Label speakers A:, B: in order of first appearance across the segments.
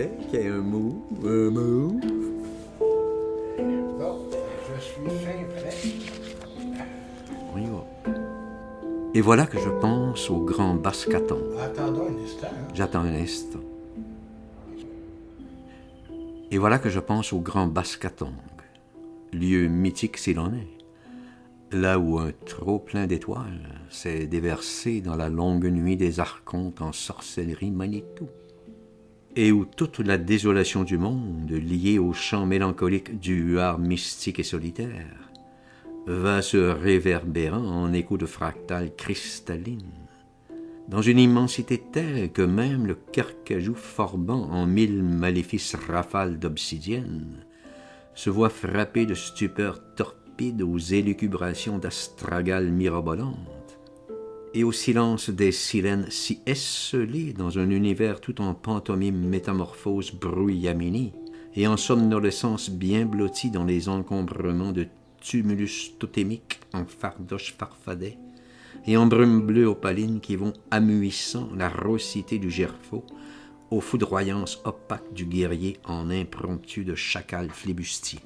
A: fallait qu'il y ait un mot. Un mot.
B: Bon, je suis fin prêt.
A: On y va. Et voilà que je pense au grand Bascaton.
B: Attendons un instant. Hein.
A: J'attends un instant. Et voilà que je pense au grand Bascatong, lieu mythique s'il en est, là où un trop-plein d'étoiles s'est déversé dans la longue nuit des archontes en sorcellerie Manitou, et où toute la désolation du monde, liée au chant mélancolique du huard mystique et solitaire, va se réverbérant en écho de fractales cristallines, dans une immensité telle que même le carcajou forbant en 1000 maléfices rafales d'obsidienne se voit frappé de stupeur torpide aux élucubrations d'astragales mirobolantes et au silence des sirènes si esselées dans un univers tout en pantomime métamorphose bruyamini et en somnolescence bien blottie dans les encombrements de tumulus totémiques en fardoche farfadet et en brume bleue opaline qui vont amuissant la rossité du gerfaut aux foudroyances opaques du guerrier en impromptu de chacal flibustier.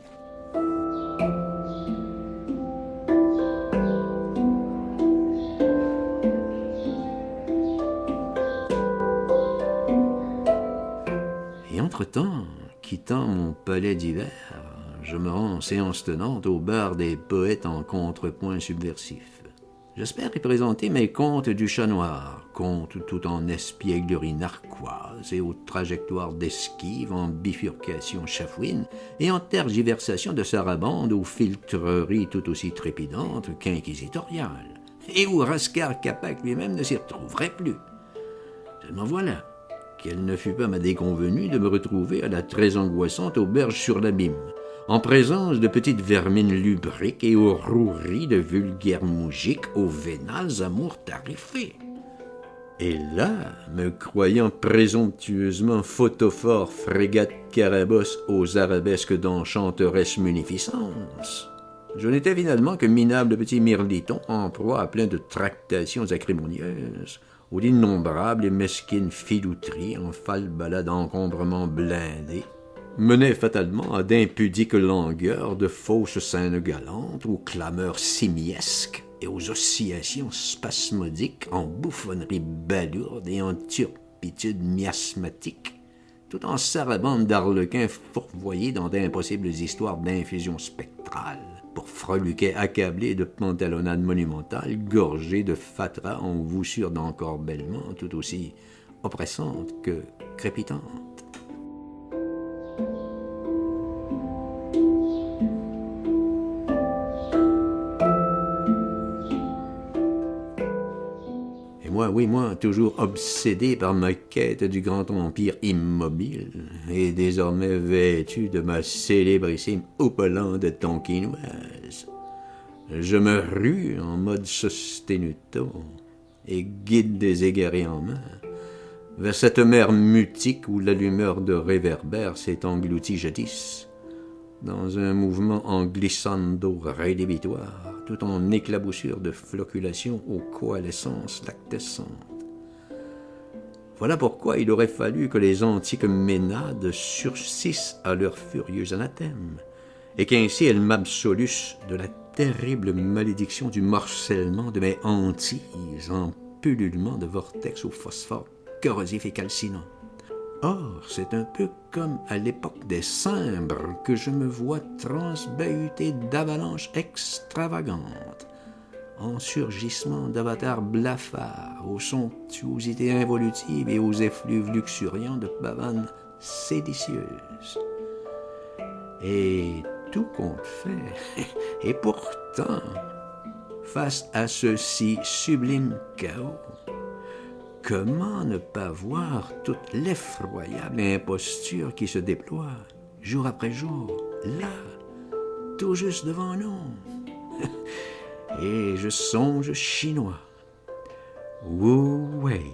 A: Et entre-temps, quittant mon palais d'hiver, je me rends en séance tenante au bar des poètes en contrepoint subversif. J'espère y présenter mes contes du chat noir, contes tout en espièglerie narquoise et aux trajectoires d'esquive en bifurcation chafouine et en tergiversation de sarabande aux filtreries tout aussi trépidantes qu'inquisitoriales, et où Rascar Capac lui-même ne s'y retrouverait plus. Seulement voilà, quelle ne fut pas ma déconvenue de me retrouver à la très angoissante auberge sur l'abîme, en présence de petites vermines lubriques et aux roueries de vulgaires moujiks aux vénales amours tarifés. Et là, me croyant présomptueusement photophore frégate carabosse aux arabesques d'enchanteresse munificence, je n'étais finalement que minable petit mirliton en proie à plein de tractations acrimonieuses, aux d'innombrables et mesquines filouteries en falbalade d'encombrement blindé, menait fatalement à d'impudiques langueurs de fausses scènes galantes, aux clameurs simiesques et aux oscillations spasmodiques en bouffonneries balourdes et en turpitudes miasmatiques, tout en sarabande d'arlequins fourvoyés dans d'impossibles histoires d'infusion spectrale, pour freluquets accablés de pantalonnades monumentales, gorgés de fatras en voussures d'encorbellement tout aussi oppressantes que crépitantes. Moi, toujours obsédé par ma quête du grand empire immobile et désormais vêtu de ma célébrissime houppelande tonkinoise. Je me rue en mode sostenuto et guide des égarés en main vers cette mer mutique où l'allumeur de réverbère s'est engloutie jadis, dans un mouvement en glissando rédhibitoire, tout en éclaboussure de floculation aux coalescences lactescentes. Voilà pourquoi il aurait fallu que les antiques ménades surcissent à leur furieux anathème, et qu'ainsi elles m'absolussent de la terrible malédiction du morcellement de mes hantises en pullulement de vortex au phosphore corrosif et calcinant. Or, c'est un peu comme à l'époque des Cimbres que je me vois transbahuté d'avalanches extravagantes, en surgissement d'avatars blafards, aux somptuosités involutives et aux effluves luxuriants de pavanes séditieuses. Et tout compte fait, et pourtant, face à ce si sublime chaos, comment ne pas voir toute l'effroyable imposture qui se déploie, jour après jour, là, tout juste devant nous? Et je songe chinois. Wu Wei.